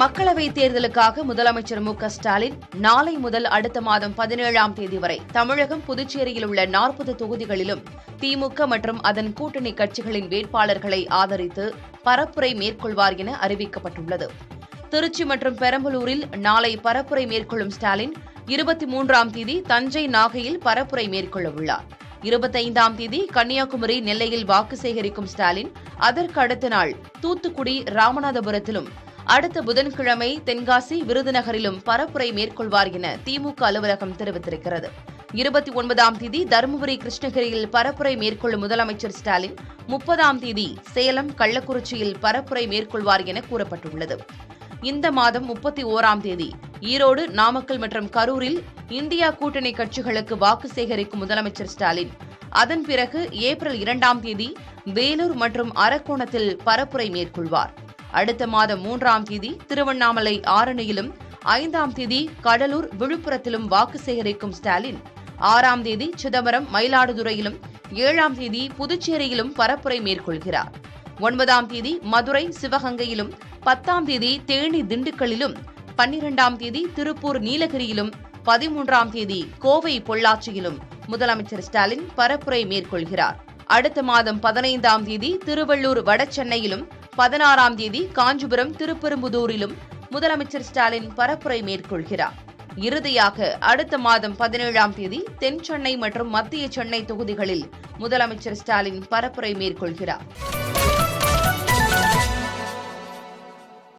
மக்களவைத் தேர்தலுக்காக முதலமைச்சர் மு.க.ஸ்டாலின் நாளை முதல் அடுத்த மாதம் 17ஆம் தேதி வரை தமிழகம், புதுச்சேரியில் உள்ள 40 தொகுதிகளிலும் திமுக மற்றும் அதன் கூட்டணி கட்சிகளின் வேட்பாளர்களை ஆதரித்து பரப்புரை மேற்கொள்வார் என அறிவிக்கப்பட்டுள்ளது. திருச்சி மற்றும் பெரம்பலூரில் நாளை பரப்புரை மேற்கொள்ளும் ஸ்டாலின் 23ஆம் தேதி தஞ்சை, நாகையில் பரப்புரை மேற்கொள்ளவுள்ளார். 25ஆம் தேதி கன்னியாகுமரி, நெல்லையில் வாக்கு சேகரிக்கும் ஸ்டாலின் அதற்கு அடுத்த நாள் தூத்துக்குடி, ராமநாதபுரத்திலும் அடுத்த புதன்கிழமை தென்காசி, விருதுநகரிலும் பரப்புரை மேற்கொள்வார் என திமுக அலுவலகம் தெரிவித்திருக்கிறது. 29ஆம் தேதி தருமபுரி, கிருஷ்ணகிரியில் பரப்புரை மேற்கொள்ளும் முதலமைச்சர் ஸ்டாலின் 30ஆம் தேதி சேலம், கள்ளக்குறிச்சியில் பரப்புரை மேற்கொள்வார் என கூறப்பட்டுள்ளது. இந்த மாதம் 31ஆம் தேதி ஈரோடு, நாமக்கல் மற்றும் கரூரில் இந்தியா கூட்டணி கட்சிகளுக்கு வாக்கு சேகரிக்கும் முதலமைச்சர் ஸ்டாலின் அதன் பிறகு ஏப்ரல் 2ஆம் தேதி வேலூர் மற்றும் அரக்கோணத்தில் பரப்புரை மேற்கொள்வார். அடுத்த மாதம் 3ஆம் தேதி திருவண்ணாமலை, ஆரணியிலும் 5ஆம் தேதி கடலூர், விழுப்புரத்திலும் வாக்கு சேகரிக்கும் ஸ்டாலின் 6ஆம் தேதி சிதம்பரம், மயிலாடுதுறையிலும் 7ஆம் தேதி புதுச்சேரியிலும் பரப்புரை மேற்கொள்கிறார். 9ஆம் தேதி மதுரை, சிவகங்கையிலும் 10ஆம் தேதி தேனி, திண்டுக்கல்லிலும் 12ஆம் தேதி திருப்பூர், நீலகிரியிலும் 13ஆம் தேதி கோவை, பொள்ளாச்சியிலும் முதலமைச்சர் ஸ்டாலின் பரப்புரை மேற்கொள்கிறார். அடுத்த மாதம் 15ஆம் தேதி திருவள்ளூர், வடசென்னையிலும் 16ஆம் தேதி காஞ்சிபுரம், திருப்பெரும்புதூரிலும் முதலமைச்சர் ஸ்டாலின் பரப்புரை மேற்கொள்கிறார். இறுதியாக அடுத்த மாதம் 17ஆம் தேதி தென் சென்னை மற்றும் மத்திய சென்னை தொகுதிகளில் முதலமைச்சர் ஸ்டாலின் பரப்புரை மேற்கொள்கிறார்.